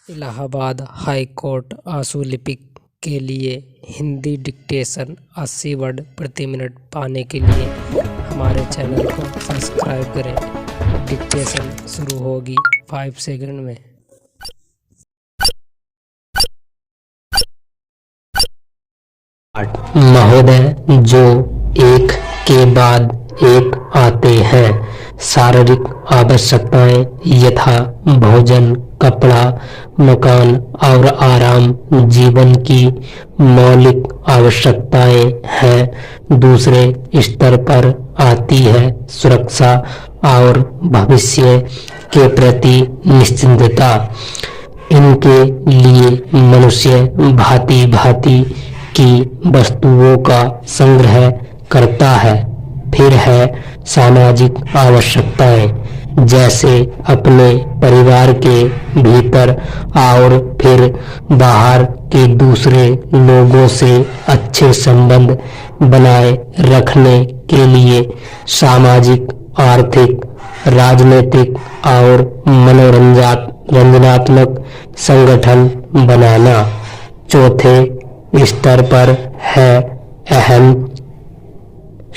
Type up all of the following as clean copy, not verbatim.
Allahabad high court आंसू लिपि के लिए हिंदी डिक्टेशन 80 वर्ड प्रति मिनट पाने के लिए हमारे चैनल को सब्सक्राइब करें। डिक्टेशन शुरू होगी 5 सेकंड में। महोदय, जो एक के बाद एक आते हैं। शारीरिक आवश्यकताएं यथा भोजन, कपड़ा, मकान और आराम जीवन की मौलिक आवश्यकताएं हैं। दूसरे स्तर पर आती है सुरक्षा और भविष्य के प्रति निश्चिंतता। इनके लिए मनुष्य भांति भांति की वस्तुओं का संग्रह करता है। फिर है सामाजिक आवश्यकताएं, जैसे अपने परिवार के भीतर और फिर बाहर के दूसरे लोगों से अच्छे संबंध बनाए रखने के लिए सामाजिक, आर्थिक, राजनीतिक और मनोरंजनात्मक संगठन बनाना। चौथे स्तर पर है अहम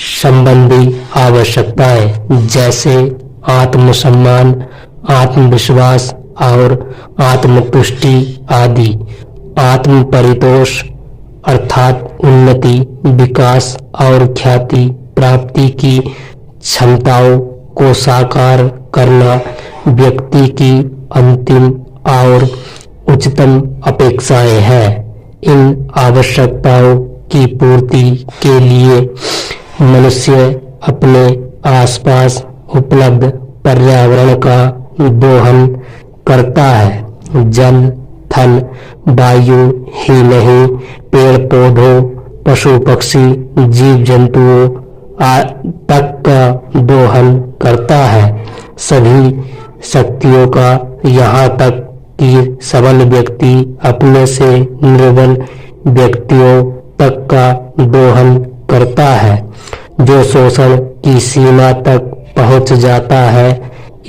संबंधी आवश्यकताएं, जैसे आत्मसम्मान, आत्मविश्वास और आत्मतुष्टि आदि। आत्म परितोष अर्थात उन्नति, विकास और ख्याति प्राप्ति की क्षमताओं को साकार करना व्यक्ति की अंतिम और उच्चतम अपेक्षाएं हैं। इन आवश्यकताओं की पूर्ति के लिए मनुष्य अपने आसपास उपलब्ध पर्यावरण का दोहन करता है। जल, थल, वायु ही नहीं, पेड़ पौधों, पशु पक्षी, जीव जंतुओं तक का दोहन करता है। सभी शक्तियों का, यहाँ तक कि सबल व्यक्ति अपने से निर्बल व्यक्तियों तक का दोहन करता है। जो शोषण की सीमा तक पहुंच जाता है,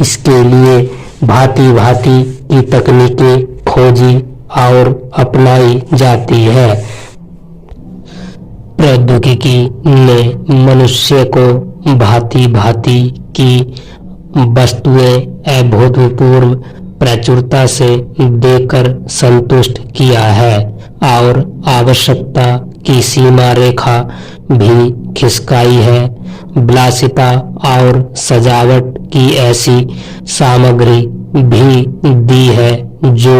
इसके लिए भांति भांति की तकनीकें खोजी और अपनाई जाती है। प्रौद्योगिकी ने मनुष्य को भांति भांति की वस्तुएं अभूतपूर्व प्रचुरता से देकर संतुष्ट किया है और आवश्यकता की सीमा रेखा भी खिसकाई है। विलासिता और सजावट की ऐसी सामग्री भी दी है जो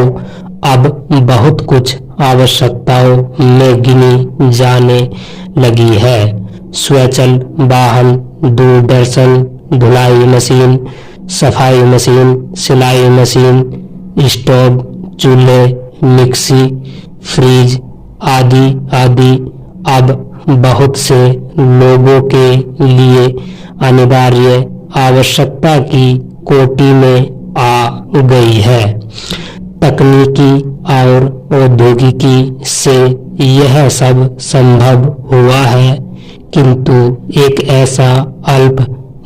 अब बहुत कुछ आवश्यकताओं में गिनी जाने लगी है। स्वचालन वाहन, दूरदर्शन, धुलाई मशीन, सफाई मशीन, सिलाई मशीन, स्टोव, चूल्हे, मिक्सी, फ्रिज आदि आदि अब बहुत से लोगों के लिए अनिवार्य आवश्यकता की कोटि में आ गई है। तकनीकी और औद्योगिकी से यह सब संभव हुआ है, किंतु एक ऐसा अल्प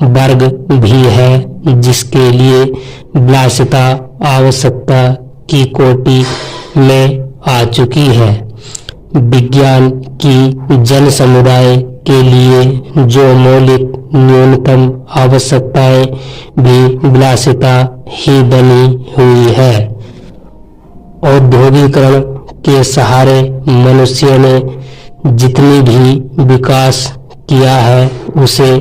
वर्ग भी है जिसके लिए विलासिता आवश्यकता की कोटि में आ चुकी है। विज्ञान की जन समुदाय के लिए जो मौलिक न्यूनतम आवश्यकताएं भी विलासिता ही बनी हुई है। औद्योगिकरण के सहारे मनुष्य ने जितनी भी विकास किया है, उसे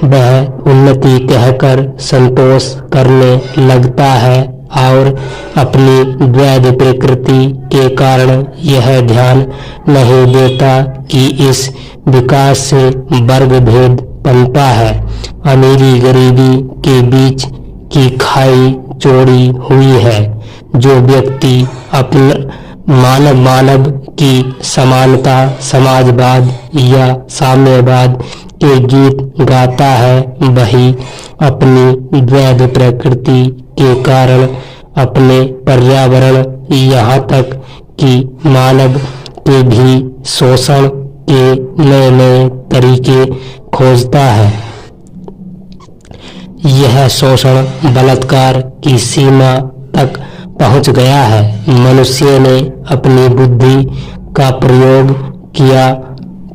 वह उन्नति कहकर संतोष करने लगता है और अपनी द्वैध प्रकृति के कारण यह ध्यान नहीं देता कि इस विकास से वर्ग भेद पनपा है। अमीरी गरीबी के बीच की खाई चौड़ी हुई है। जो व्यक्ति अपना मानव की समानता, समाजवाद या साम्यवाद के गीत गाता है, वही अपनी द्वैध प्रकृति के कारण अपने पर्यावरण, यहाँ तक कि मानव के भी शोषण के नए नए तरीके खोजता है। यह शोषण बलात्कार की सीमा तक पहुंच गया है। मनुष्य ने अपनी बुद्धि का प्रयोग किया,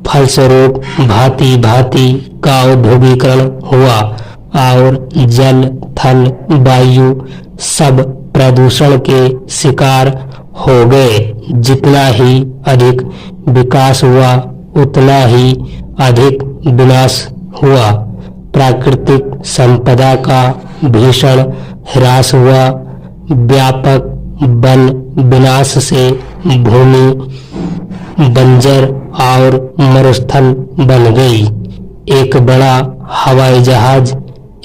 फलस्वरूप भांति भांति का औद्योगिकरण हुआ और जल, थल, वायु सब प्रदूषण के शिकार हो गए। जितना ही अधिक विकास हुआ उतना ही अधिक विनाश हुआ। प्राकृतिक संपदा का भीषण ह्रास हुआ। व्यापक वन विनाश से भूमि बंजर और मरुस्थल बन गई। एक बड़ा हवाई जहाज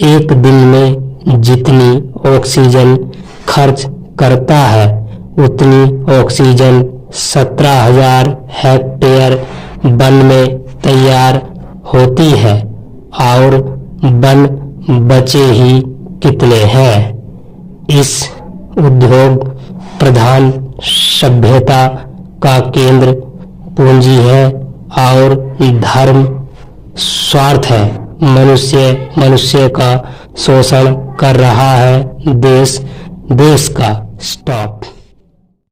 एक दिन में जितनी ऑक्सीजन खर्च करता है उतनी ऑक्सीजन 17,000 हेक्टेयर वन में तैयार होती है और वन बचे ही कितने हैं। इस उद्योग प्रधान सभ्यता का केंद्र पूंजी है और धर्म स्वार्थ है। मनुष्य का शोषण कर रहा है देश का। स्टॉप।